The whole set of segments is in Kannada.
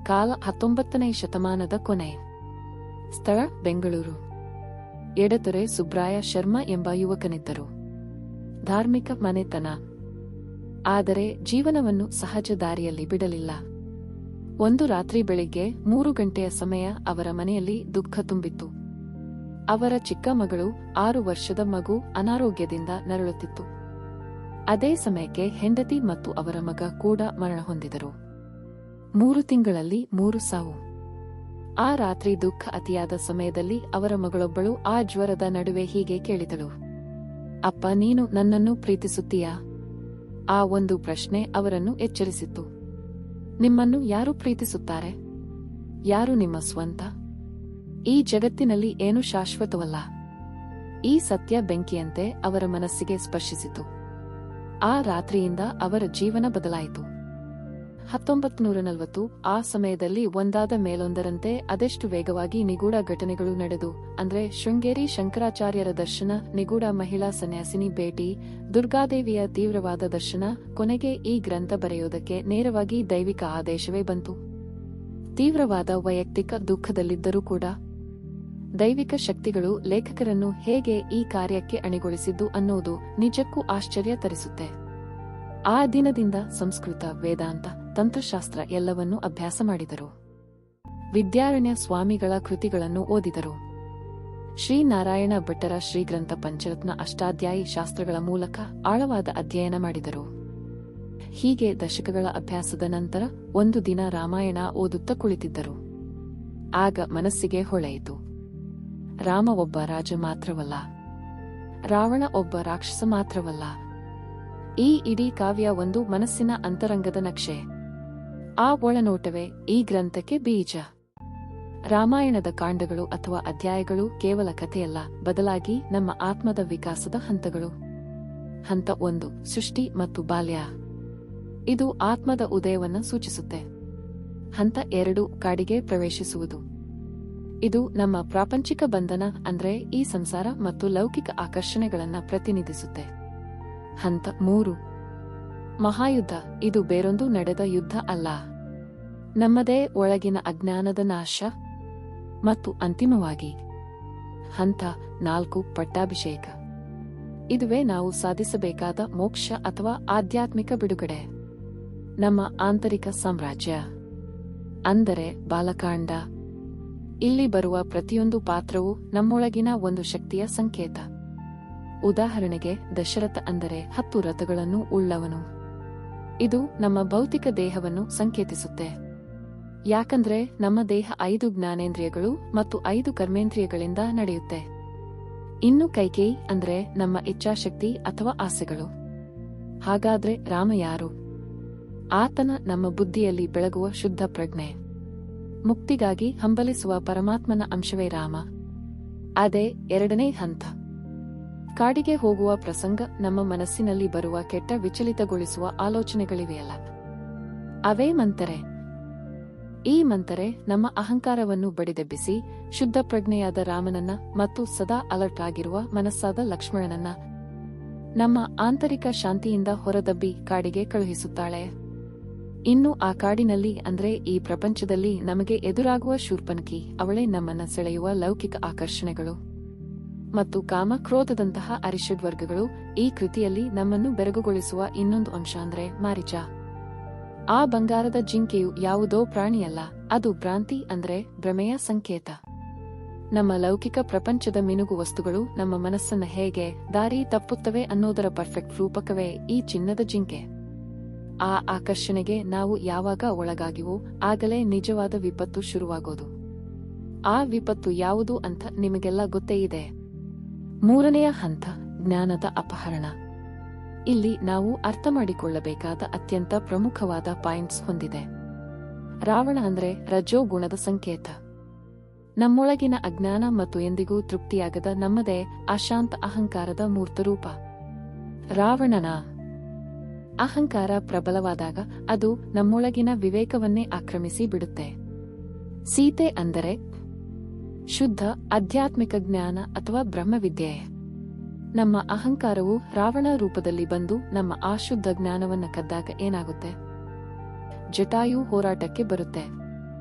ಕಾಲ 19ನೇ ಶತಮಾನದ ಕೊನೆ. ಸ್ಥಳ ಬೆಂಗಳೂರು. ಎಡತೊರೆ ಸುಬ್ರಾಯ ಶರ್ಮಾ ಎಂಬ ಯುವಕನಿದ್ದರು. ಧಾರ್ಮಿಕ ಮನೆತನ. ಆದರೆ ಜೀವನವನ್ನು ಸಹಜ ದಾರಿಯಲ್ಲಿ ಬಿಡಲಿಲ್ಲ. ಒಂದು ರಾತ್ರಿ ಬೆಳಿಗ್ಗೆ 3 ಗಂಟೆಯ ಸಮಯ ಅವರ ಮನೆಯಲ್ಲಿ ದುಃಖ ತುಂಬಿತ್ತು. ಅವರ ಚಿಕ್ಕ ಮಗಳು 6 ವರ್ಷದ ಮಗು ಅನಾರೋಗ್ಯದಿಂದ ನರಳುತ್ತಿತ್ತು. ಅದೇ ಸಮಯಕ್ಕೆ ಹೆಂಡತಿ ಮತ್ತು ಅವರ ಮಗ ಕೂಡ ಮರಣ ಹೊಂದಿದರು. 3 ತಿಂಗಳಲ್ಲಿ 3 ಸಾವು. ಆ ರಾತ್ರಿ ದುಃಖ ಅತಿಯಾದ ಸಮಯದಲ್ಲಿ ಅವರ ಮಗಳೊಬ್ಬಳು ಆ ಜ್ವರದ ನಡುವೆ ಹೀಗೆ ಕೇಳಿದಳು, ಅಪ್ಪ, ನೀನು ನನ್ನನ್ನು ಪ್ರೀತಿಸುತ್ತೀಯಾ? ಆ ಒಂದು ಪ್ರಶ್ನೆ ಅವರನ್ನು ಎಚ್ಚರಿಸಿತು. ನಿಮ್ಮನ್ನು ಯಾರು ಪ್ರೀತಿಸುತ್ತಾರೆ? ಯಾರು ನಿಮ್ಮ ಸ್ವಂತ? ಈ ಜಗತ್ತಿನಲ್ಲಿ ಏನೂ ಶಾಶ್ವತವಲ್ಲ. ಈ ಸತ್ಯ ಬೆಂಕಿಯಂತೆ ಅವರ ಮನಸ್ಸಿಗೆ ಸ್ಪರ್ಶಿಸಿತು. ಆ ರಾತ್ರಿಯಿಂದ ಅವರ ಜೀವನ ಬದಲಾಯಿತು. 1940 ಆ ಸಮಯದಲ್ಲಿ ಒಂದಾದ ಮೇಲೊಂದರಂತೆ ಅದೆಷ್ಟು ವೇಗವಾಗಿ ನಿಗೂಢ ಘಟನೆಗಳು ನಡೆದು, ಅಂದ್ರೆ ಶೃಂಗೇರಿ ಶಂಕರಾಚಾರ್ಯರ ದರ್ಶನ, ನಿಗೂಢ ಮಹಿಳಾ ಸನ್ಯಾಸಿನಿ ಭೇಟಿ, ದುರ್ಗಾದೇವಿಯ ತೀವ್ರವಾದ ದರ್ಶನ, ಕೊನೆಗೆ ಈ ಗ್ರಂಥ ಬರೆಯುವುದಕ್ಕೆ ನೇರವಾಗಿ ದೈವಿಕ ಆದೇಶವೇ ಬಂತು. ತೀವ್ರವಾದ ವೈಯಕ್ತಿಕ ದುಃಖದಲ್ಲಿದ್ದರೂ ಕೂಡ ದೈವಿಕ ಶಕ್ತಿಗಳು ಲೇಖಕರನ್ನು ಹೇಗೆ ಈ ಕಾರ್ಯಕ್ಕೆ ಅಣಿಗೊಳಿಸಿದ್ದು ಅನ್ನೋದು ನಿಜಕ್ಕೂ ಆಶ್ಚರ್ಯ ತರಿಸುತ್ತೆ. ಆ ದಿನದಿಂದ ಸಂಸ್ಕೃತ, ವೇದಾಂತ, ತಂತ್ರಶಾಸ್ತ್ರ ಎಲ್ಲವನ್ನೂ ಅಭ್ಯಾಸ ಮಾಡಿದರು. ವಿದ್ಯಾರಣ್ಯ ಸ್ವಾಮಿಗಳ ಕೃತಿಗಳನ್ನು ಓದಿದರು. ಶ್ರೀನಾರಾಯಣ ಭಟ್ಟರ ಶ್ರೀಗ್ರಂಥ ಪಂಚರತ್ನ ಅಷ್ಟಾಧ್ಯಾಯಿ ಶಾಸ್ತ್ರಗಳ ಮೂಲಕ ಆಳವಾದ ಅಧ್ಯಯನ ಮಾಡಿದರು. ಹೀಗೆ ದಶಕಗಳ ಅಭ್ಯಾಸದ ನಂತರ ಒಂದು ದಿನ ರಾಮಾಯಣ ಓದುತ್ತಾ ಕುಳಿತಿದ್ದರು. ಆಗ ಮನಸ್ಸಿಗೆ ಹೊಳೆಯಿತು, ರಾಮ ಒಬ್ಬ ರಾಜ ಮಾತ್ರವಲ್ಲ, ರಾವಣ ಒಬ್ಬ ರಾಕ್ಷಸ ಮಾತ್ರವಲ್ಲ. ಈ ಇಡೀ ಕಾವ್ಯ ಒಂದು ಮನಸ್ಸಿನ ಅಂತರಂಗದ ನಕ್ಷೆ. ಆ ಒಳನೋಟವೇ ಈ ಗ್ರಂಥಕ್ಕೆ ಬೀಜ. ರಾಮಾಯಣದ ಕಾಂಡಗಳು ಅಥವಾ ಅಧ್ಯಾಯಗಳು ಕೇವಲ ಕಥೆಯಲ್ಲ, ಬದಲಾಗಿ ನಮ್ಮ ಆತ್ಮದ ವಿಕಾಸದ ಹಂತಗಳು. ಹಂತ 1 ಸೃಷ್ಟಿ ಮತ್ತು ಬಾಲ್ಯ. ಇದು ಆತ್ಮದ ಉದಯವನ್ನು ಸೂಚಿಸುತ್ತೆ. ಹಂತ 2 ಕಾಡಿಗೆ ಪ್ರವೇಶಿಸುವುದು. ಇದು ನಮ್ಮ ಪ್ರಾಪಂಚಿಕ ಬಂಧನ, ಅಂದ್ರೆ ಈ ಸಂಸಾರ ಮತ್ತು ಲೌಕಿಕ ಆಕರ್ಷಣೆಗಳನ್ನ ಪ್ರತಿನಿಧಿಸುತ್ತೆ. ಹಂತ 3 ಮಹಾಯುದ್ಧ. ಇದು ಬೇರೊಂದು ನಡೆದ ಯುದ್ಧ ಅಲ್ಲ, ನಮ್ಮದೇ ಒಳಗಿನ ಅಜ್ಞಾನದ ನಾಶ. ಮತ್ತು ಅಂತಿಮವಾಗಿ ಹಂತ 4 ಪಟ್ಟಾಭಿಷೇಕ. ಇದುವೇ ನಾವು ಸಾಧಿಸಬೇಕಾದ ಮೋಕ್ಷ ಅಥವಾ ಆಧ್ಯಾತ್ಮಿಕ ಬಿಡುಗಡೆ. ನಮ್ಮ ಆಂತರಿಕ ಸಾಮ್ರಾಜ್ಯ, ಅಂದರೆ ಬಾಲಕಾಂಡ. ಇಲ್ಲಿ ಬರುವ ಪ್ರತಿಯೊಂದು ಪಾತ್ರವೂ ನಮ್ಮೊಳಗಿನ ಒಂದು ಶಕ್ತಿಯ ಸಂಕೇತ. ಉದಾಹರಣೆಗೆ ದಶರಥ ಅಂದರೆ 10 ರಥಗಳನ್ನು ಉಳ್ಳವನು. ಇದು ನಮ್ಮ ಭೌತಿಕ ದೇಹವನ್ನು ಸಂಕೇತಿಸುತ್ತೆ. ಯಾಕಂದ್ರೆ ನಮ್ಮ ದೇಹ 5 ಜ್ಞಾನೇಂದ್ರಿಯಗಳು ಮತ್ತು 5 ಕರ್ಮೇಂದ್ರಿಯಗಳಿಂದ ನಡೆಯುತ್ತೆ. ಇನ್ನು ಕೈಕೇಯಿ ಅಂದ್ರೆ ನಮ್ಮ ಇಚ್ಛಾಶಕ್ತಿ ಅಥವಾ ಆಸೆಗಳು. ಹಾಗಾದ್ರೆ ರಾಮ ಯಾರು? ಆತನ ನಮ್ಮ ಬುದ್ಧಿಯಲ್ಲಿ ಬೆಳಗುವ ಶುದ್ಧ ಪ್ರಜ್ಞೆ. ಮುಕ್ತಿಗಾಗಿ ಹಂಬಲಿಸುವ ಪರಮಾತ್ಮನ ಅಂಶವೇ ರಾಮ. ಅದೇ 2ನೇ ಹಂತ. ಕಾಡಿಗೆ ಹೋಗುವ ಪ್ರಸಂಗ. ನಮ್ಮ ಮನಸ್ಸಿನಲ್ಲಿ ಬರುವ ಕೆಟ್ಟ ವಿಚಲಿತಗೊಳಿಸುವ ಆಲೋಚನೆಗಳಿವೆಯಲ್ಲ, ಅವೇ ಮಂತರೆ. ಈ ಮಂತರೆ ನಮ್ಮ ಅಹಂಕಾರವನ್ನು ಬಡಿದೆಬ್ಬಿಸಿ ಶುದ್ಧ ಪ್ರಜ್ಞೆಯಾದ ರಾಮನನ್ನ ಮತ್ತು ಸದಾ ಅಲರ್ಟ್ ಆಗಿರುವ ಮನಸ್ಸಾದ ಲಕ್ಷ್ಮಣನನ್ನ ನಮ್ಮ ಆಂತರಿಕ ಶಾಂತಿಯಿಂದ ಹೊರದಬ್ಬಿ ಕಾಡಿಗೆ ಕಳುಹಿಸುತ್ತಾಳೆ. ಇನ್ನು ಆ ಕಾಡಿನಲ್ಲಿ, ಅಂದ್ರೆ ಈ ಪ್ರಪಂಚದಲ್ಲಿ ನಮಗೆ ಎದುರಾಗುವ ಶೂರ್ಪನಖಿ, ಅವಳೇ ನಮ್ಮನ್ನ ಸೆಳೆಯುವ ಲೌಕಿಕ ಆಕರ್ಷಣೆಗಳು ಮತ್ತು ಕಾಮ ಕ್ರೋಧದಂತಹ ಅರಿಷಡ್ವರ್ಗಗಳು. ಈ ಕೃತಿಯಲ್ಲಿ ನಮ್ಮನ್ನು ಬೆರಗುಗೊಳಿಸುವ ಇನ್ನೊಂದು ಅಂಶ ಅಂದ್ರೆ ಮಾರೀಚ. ಆ ಬಂಗಾರದ ಜಿಂಕೆಯು ಯಾವುದೋ ಪ್ರಾಣಿಯಲ್ಲ, ಅದು ಭ್ರಾಂತಿ, ಅಂದ್ರೆ ಭ್ರಮೆಯ ಸಂಕೇತ. ನಮ್ಮ ಲೌಕಿಕ ಪ್ರಪಂಚದ ಮಿನುಗು ವಸ್ತುಗಳು ನಮ್ಮ ಮನಸ್ಸನ್ನ ಹೇಗೆ ದಾರಿ ತಪ್ಪುತ್ತವೆ ಅನ್ನೋದರ ಪರ್ಫೆಕ್ಟ್ ರೂಪಕವೇ ಈ ಚಿನ್ನದ ಜಿಂಕೆ. ಆ ಆಕರ್ಷಣೆಗೆ ನಾವು ಯಾವಾಗ ಒಳಗಾಗಿವೋ ಆಗಲೇ ನಿಜವಾದ ವಿಪತ್ತು ಶುರುವಾಗೋದು. ಆ ವಿಪತ್ತು ಯಾವುದು ಅಂತ ನಿಮಗೆಲ್ಲ ಗೊತ್ತೇ ಇದೆ. 3ನೆಯ ಹಂತ ಜ್ಞಾನದ ಅಪಹರಣ. ಇಲ್ಲಿ ನಾವು ಅರ್ಥ ಮಾಡಿಕೊಳ್ಳಬೇಕಾದ ಅತ್ಯಂತ ಪ್ರಮುಖವಾದ ಪಾಯಿಂಟ್ಸ್ ಹೊಂದಿದೆ. ರಾವಣ ಅಂದ್ರೆ ರಜೋ ಗುಣದ ಸಂಕೇತ. ನಮ್ಮೊಳಗಿನ ಅಜ್ಞಾನ ಮತ್ತು ಎಂದಿಗೂ ತೃಪ್ತಿಯಾಗದ ನಮ್ಮದೇ ಅಶಾಂತ ಅಹಂಕಾರದ ಮೂರ್ತರೂಪ. ರಾವಣನ ಅಹಂಕಾರ ಪ್ರಬಲವಾದಾಗ ಅದು ನಮ್ಮೊಳಗಿನ ವಿವೇಕವನ್ನೇ ಆಕ್ರಮಿಸಿ ಬಿಡುತ್ತೆ. ಸೀತೆ ಅಂದರೆ ಶುದ್ಧ ಆಧ್ಯಾತ್ಮಿಕ ಜ್ಞಾನ ಅಥವಾ ಬ್ರಹ್ಮವಿದ್ಯೆ. ನಮ್ಮ ಅಹಂಕಾರವು ರಾವಣ ರೂಪದಲ್ಲಿ ಬಂದು ನಮ್ಮ ಅಶುದ್ಧ ಜ್ಞಾನವನ್ನ ಕದ್ದಾಗ ಏನಾಗುತ್ತೆ? ಜಟಾಯು ಹೋರಾಟಕ್ಕೆ ಬರುತ್ತೆ.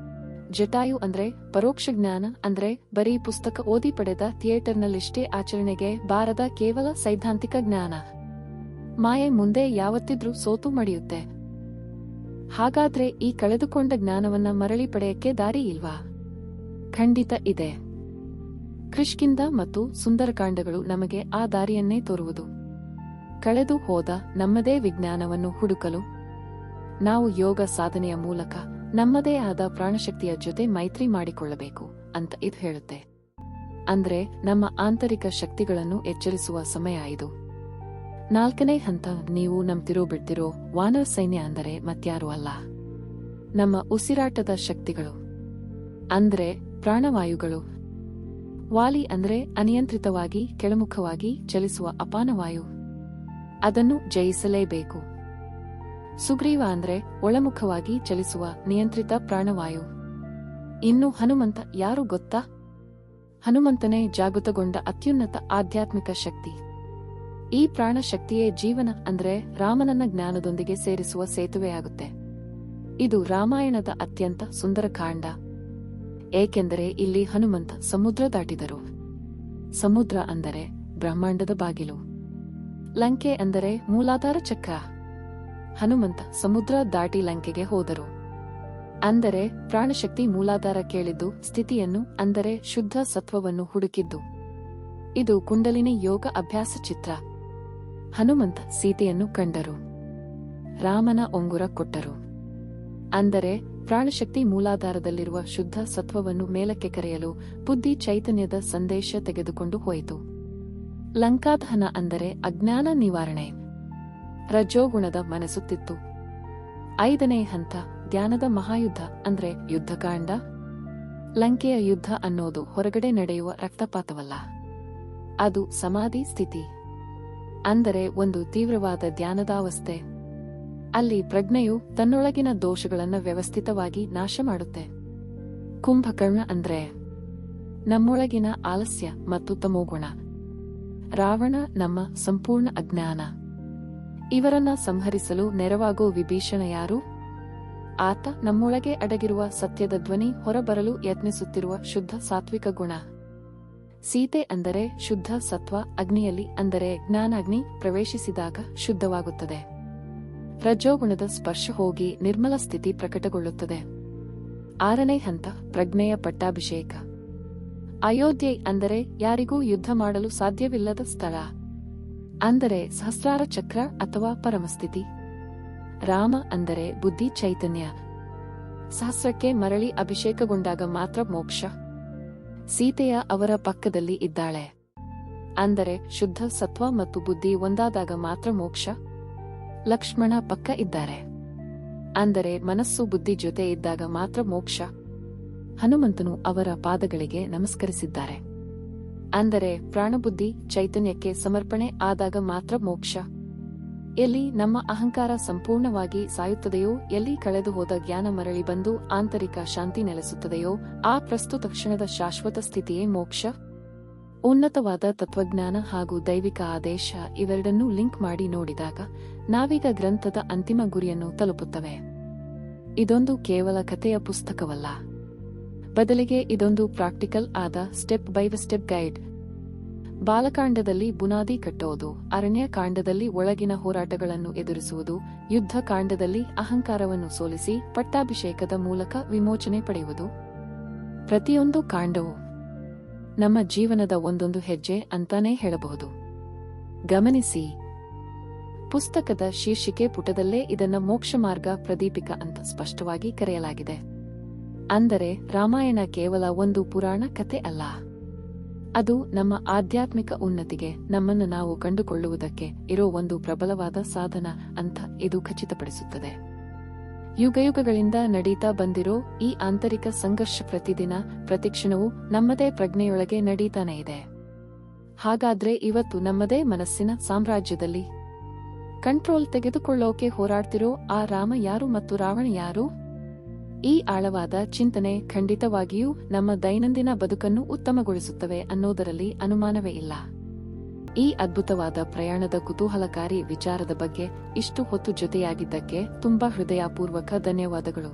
ಜಟಾಯು ಅಂದ್ರೆ ಪರೋಕ್ಷ ಜ್ಞಾನ, ಅಂದ್ರೆ ಬರೀ ಪುಸ್ತಕ ಓದಿ ಪಡೆದ ಥಿಯೇಟರ್ನಲ್ಲಿಷ್ಟೇ ಆಚರಣೆಗೆ ಬಾರದ ಕೇವಲ ಸೈದ್ಧಾಂತಿಕ ಜ್ಞಾನ. ಮಾಯೆ ಮುಂದೆ ಯಾವತ್ತಿದ್ರೂ ಸೋತು ಮಡಿಯುತ್ತೆ. ಹಾಗಾದ್ರೆ ಈ ಕಳೆದುಕೊಂಡ ಜ್ಞಾನವನ್ನ ಮರಳಿ ಪಡೆಯಕ್ಕೆ ದಾರಿ ಇಲ್ವಾ? ಖಂಡಿತ ಇದೆ. ಕೃಷ್ಕಿಂದ ಮತ್ತು ಸುಂದರಕಾಂಡಗಳು ನಮಗೆ ಆ ದಾರಿಯನ್ನೇ ತೋರುವುದು. ಕಳೆದು ಹೋದ ನಮ್ಮದೇ ವಿಜ್ಞಾನವನ್ನು ಹುಡುಕಲು ನಾವು ಯೋಗ ಸಾಧನೆಯ ಮೂಲಕ ನಮ್ಮದೇ ಆದ ಪ್ರಾಣಶಕ್ತಿಯ ಜೊತೆ ಮೈತ್ರಿ ಮಾಡಿಕೊಳ್ಳಬೇಕು ಅಂತ ಇದು ಹೇಳುತ್ತೆ. ಅಂದ್ರೆ ನಮ್ಮ ಆಂತರಿಕ ಶಕ್ತಿಗಳನ್ನು ಎಚ್ಚರಿಸುವ ಸಮಯ ಇದು. 4ನೇ ಹಂತ, ನೀವು ನಂಬ್ತಿರೋ ಬಿಡ್ತಿರೋ ವಾನರ ಸೈನ್ಯ ಅಂದರೆ ಮತ್ಯಾರೂ ಅಲ್ಲ, ನಮ್ಮ ಉಸಿರಾಟದ ಶಕ್ತಿಗಳು, ಅಂದ್ರೆ ಪ್ರಾಣವಾಯುಗಳು. ವಾಲಿ ಅಂದ್ರೆ ಅನಿಯಂತ್ರಿತವಾಗಿ ಕೆಳಮುಖವಾಗಿ ಚಲಿಸುವ ಅಪಾನವಾಯು, ಅದನ್ನು ಜಯಿಸಲೇಬೇಕು. ಸುಗ್ರೀವ ಅಂದ್ರೆ ಒಳಮುಖವಾಗಿ ಚಲಿಸುವ ನಿಯಂತ್ರಿತ ಪ್ರಾಣವಾಯು. ಇನ್ನು ಹನುಮಂತ ಯಾರು ಗೊತ್ತಾ? ಹನುಮಂತನೇ ಜಾಗೃತಗೊಂಡ ಅತ್ಯುನ್ನತ ಆಧ್ಯಾತ್ಮಿಕ ಶಕ್ತಿ. ಈ ಪ್ರಾಣಶಕ್ತಿಯೇ ಜೀವನ ಅಂದ್ರೆ ರಾಮನನ್ನ ಜ್ಞಾನದೊಂದಿಗೆ ಸೇರಿಸುವ ಸೇತುವೆಯಾಗುತ್ತೆ. ಇದು ರಾಮಾಯಣದ ಅತ್ಯಂತ ಸುಂದರ ಕಾಂಡ. ಏಕೆಂದರೆ ಇಲ್ಲಿ ಹನುಮಂತ ಸಮುದ್ರ ದಾಟಿದರು. ಸಮುದ್ರ ಅಂದರೆ ಬ್ರಹ್ಮಾಂಡದ ಬಾಗಿಲು. ಲಂಕೆ ಅಂದರೆ ಮೂಲಾಧಾರ ಚಕ್ರ. ಹನುಮಂತ ಸಮುದ್ರ ದಾಟಿ ಲಂಕೆಗೆ ಹೋದರು. ಅಂದರೆ ಪ್ರಾಣಶಕ್ತಿ ಮೂಲಾಧಾರ ಕೇಳಿದ್ದು ಸ್ಥಿತಿಯನ್ನು, ಅಂದರೆ ಶುದ್ಧ ಸತ್ವವನ್ನು ಹುಡುಕಿದ್ದು. ಇದು ಕುಂಡಲಿನಿ ಯೋಗ ಅಭ್ಯಾಸ ಚಿತ್ರ. ಹನುಮಂತ ಸೀತೆಯನ್ನು ಕಂಡರು, ರಾಮನ ಉಂಗುರ ಕೊಟ್ಟರು. ಅಂದರೆ ಪ್ರಾಣಶಕ್ತಿ ಮೂಲಾಧಾರದಲ್ಲಿರುವ ಶುದ್ಧ ಸತ್ವವನ್ನು ಮೇಲಕ್ಕೆ ಕರೆಯಲು ಬುದ್ಧಿ ಚೈತನ್ಯದ ಸಂದೇಶ ತೆಗೆದುಕೊಂಡು ಹೋಯಿತು. ಲಂಕಾದಹನ ಅಂದರೆ ಅಜ್ಞಾನ ನಿವಾರಣೆ. ರಜೋಗುಣದ ಮನಸ್ಸುತ್ತಿತ್ತು. 5ನೇ ಹಂತ, ಧ್ಯಾನದ ಮಹಾಯುದ್ಧ ಅಂದ್ರೆ ಯುದ್ಧಕಾಂಡ. ಲಂಕೆಯ ಯುದ್ಧ ಅನ್ನೋದು ಹೊರಗಡೆ ನಡೆಯುವ ರಕ್ತಪಾತವಲ್ಲ, ಅದು ಸಮಾಧಿ ಸ್ಥಿತಿ. ಅಂದರೆ ಒಂದು ತೀವ್ರವಾದ ಧ್ಯಾನದಾವಸ್ಥೆ. ಅಲ್ಲಿ ಪ್ರಜ್ಞೆಯು ತನ್ನೊಳಗಿನ ದೋಷಗಳನ್ನ ವ್ಯವಸ್ಥಿತವಾಗಿ ನಾಶ ಮಾಡುತ್ತೆ. ಕುಂಭಕರ್ಣ ಅಂದ್ರೆ ನಮ್ಮೊಳಗಿನ ಆಲಸ್ಯ ಮತ್ತು ತಮೋಗುಣ. ರಾವಣ ನಮ್ಮ ಸಂಪೂರ್ಣ ಅಜ್ಞಾನ. ಇವರನ್ನ ಸಂಹರಿಸಲು ನೆರವಾಗೋ ವಿಭೀಷಣ ಯಾರು? ಆತ ನಮ್ಮೊಳಗೆ ಅಡಗಿರುವ ಸತ್ಯದ ಧ್ವನಿ ಹೊರಬರಲು ಯತ್ನಿಸುತ್ತಿರುವ ಶುದ್ಧ ಸಾತ್ವಿಕ ಗುಣ. ಸೀತೆ ಅಂದರೆ ಶುದ್ಧ ಸತ್ವ ಅಗ್ನಿಯಲ್ಲಿ, ಅಂದರೆ ಜ್ಞಾನಾಗ್ನಿ ಪ್ರವೇಶಿಸಿದಾಗ ಶುದ್ಧವಾಗುತ್ತದೆ. ರಜೋಗುಣದ ಸ್ಪರ್ಶ ಹೋಗಿ ನಿರ್ಮಲ ಸ್ಥಿತಿ ಪ್ರಕಟಗೊಳ್ಳುತ್ತದೆ. 6ನೇ ಹಂತ, ಪ್ರಜ್ಞೆಯ ಪಟ್ಟಾಭಿಷೇಕ. ಅಯೋಧ್ಯೆ ಅಂದರೆ ಯಾರಿಗೂ ಯುದ್ಧ ಮಾಡಲು ಸಾಧ್ಯವಿಲ್ಲದ ಸ್ಥಳ. ಅಂದರೆ ಸಹಸ್ರಾರ ಚಕ್ರ ಅಥವಾ ಪರಮಸ್ಥಿತಿ. ರಾಮ ಅಂದರೆ ಬುದ್ಧಿ ಚೈತನ್ಯ. ಸಹಸ್ರಕ್ಕೆ ಮರಳಿ ಅಭಿಷೇಕಗೊಂಡಾಗ ಮಾತ್ರ ಮೋಕ್ಷ. ಸೀತೆಯ ಅವರ ಪಕ್ಕದಲ್ಲಿ ಇದ್ದಾಳೆ. ಅಂದರೆ ಶುದ್ಧ ಸತ್ವ ಮತ್ತು ಬುದ್ಧಿ ಒಂದಾದಾಗ ಮಾತ್ರ ಮೋಕ್ಷ. ಲಕ್ಷ್ಮಣ ಪಕ್ಕ ಇದ್ದಾರೆ. ಅಂದರೆ ಮನಸ್ಸು ಬುದ್ಧಿ ಜೊತೆ ಇದ್ದಾಗ ಮಾತ್ರ ಮೋಕ್ಷ. ಹನುಮಂತನು ಅವರ ಪಾದಗಳಿಗೆ ನಮಸ್ಕರಿಸಿದ್ದಾರೆ. ಅಂದರೆ ಪ್ರಾಣಬುದ್ಧಿ ಚೈತನ್ಯಕ್ಕೆ ಸಮರ್ಪಣೆ ಆದಾಗ ಮಾತ್ರ ಮೋಕ್ಷ. ಎಲ್ಲಿ ನಮ್ಮ ಅಹಂಕಾರ ಸಂಪೂರ್ಣವಾಗಿ ಸಾಯುತ್ತದೆಯೋ, ಎಲ್ಲಿ ಕಳೆದು ಹೋದ ಜ್ಞಾನ ಮರಳಿ ಬಂದು ಆಂತರಿಕ ಶಾಂತಿ ನೆಲೆಸುತ್ತದೆಯೋ, ಆ ಪ್ರಸ್ತುತ ಕ್ಷಣದ ಶಾಶ್ವತ ಸ್ಥಿತಿಯೇ ಮೋಕ್ಷ. ಉನ್ನತವಾದ ತತ್ವಜ್ಞಾನ ಹಾಗೂ ದೈವಿಕ ಆದೇಶ ಇವೆರಡನ್ನೂ ಲಿಂಕ್ ಮಾಡಿ ನೋಡಿದಾಗ ನಾವೀಗ ಗ್ರಂಥದ ಅಂತಿಮ ಗುರಿಯನ್ನು ತಲುಪುತ್ತವೆ. ಇದೊಂದು ಕೇವಲ ಕಥೆಯ ಪುಸ್ತಕವಲ್ಲ, ಬದಲಿಗೆ ಇದೊಂದು ಪ್ರಾಕ್ಟಿಕಲ್ ಆದ ಸ್ಟೆಪ್ ಬೈ ಸ್ಟೆಪ್ ಗೈಡ್. ಬಾಲಕಾಂಡದಲ್ಲಿ ಬುನಾದಿ ಕಟ್ಟೋದು, ಅರಣ್ಯ ಕಾಂಡದಲ್ಲಿ ಒಳಗಿನ ಹೋರಾಟಗಳನ್ನು ಎದುರಿಸುವುದು, ಯುದ್ಧ ಕಾಂಡದಲ್ಲಿ ಅಹಂಕಾರವನ್ನು ಸೋಲಿಸಿ ಪಟ್ಟಾಭಿಷೇಕದ ಮೂಲಕ ವಿಮೋಚನೆ ಪಡೆಯುವುದು. ಪ್ರತಿಯೊಂದು ಕಾಂಡವು ನಮ್ಮ ಜೀವನದ ಒಂದೊಂದು ಹೆಜ್ಜೆ ಅಂತಾನೇ ಹೇಳಬಹುದು. ಗಮನಿಸಿ, ಪುಸ್ತಕದ ಶೀರ್ಷಿಕೆ ಪುಟದಲ್ಲೇ ಇದನ್ನ ಮೋಕ್ಷ ಮಾರ್ಗ ಪ್ರದೀಪಿಕ ಅಂತ ಸ್ಪಷ್ಟವಾಗಿ ಕರೆಯಲಾಗಿದೆ. ಅಂದರೆ ರಾಮಾಯಣ ಕೇವಲ ಒಂದು ಪುರಾಣ ಕಥೆ ಅಲ್ಲ, ಅದು ನಮ್ಮ ಆಧ್ಯಾತ್ಮಿಕ ಉನ್ನತಿಗೆ, ನಮ್ಮನ್ನು ನಾವು ಕಂಡುಕೊಳ್ಳುವುದಕ್ಕೆ ಇರೋ ಒಂದು ಪ್ರಬಲವಾದ ಸಾಧನ ಅಂತ ಇದು ಖಚಿತಪಡಿಸುತ್ತದೆ. ಯುಗಯುಗಗಳಿಂದ ನಡೀತಾ ಬಂದಿರೋ ಈ ಆಂತರಿಕ ಸಂಘರ್ಷ ಪ್ರತಿದಿನ ಪ್ರತಿಕ್ಷಣವೂ ನಮ್ಮದೇ ಪ್ರಜ್ಞೆಯೊಳಗೆ ನಡೀತಾನೆ ಇದೆ. ಹಾಗಾದ್ರೆ ಇವತ್ತು ನಮ್ಮದೇ ಮನಸ್ಸಿನ ಸಾಮ್ರಾಜ್ಯದಲ್ಲಿ ಕಂಟ್ರೋಲ್ ತೆಗೆದುಕೊಳ್ಳೋಕೆ ಹೋರಾಡ್ತಿರೋ ಆ ರಾಮ ಯಾರು ಮತ್ತು ರಾವಣ ಯಾರು? ಈ ಆಳವಾದ ಚಿಂತನೆ ಖಂಡಿತವಾಗಿಯೂ ನಮ್ಮ ದೈನಂದಿನ ಬದುಕನ್ನು ಉತ್ತಮಗೊಳಿಸುತ್ತವೆ ಅನ್ನೋದರಲ್ಲಿ ಅನುಮಾನವೇ ಇಲ್ಲ. ಈ ಅದ್ಭುತವಾದ ಪ್ರಯಾಣದ ಕುತೂಹಲಕಾರಿ ವಿಚಾರದ ಬಗ್ಗೆ ಇಷ್ಟು ಹೊತ್ತು ಜೊತೆಯಾಗಿದ್ದಕ್ಕೆ ತುಂಬಾ ಹೃದಯಪೂರ್ವಕ ಧನ್ಯವಾದಗಳು.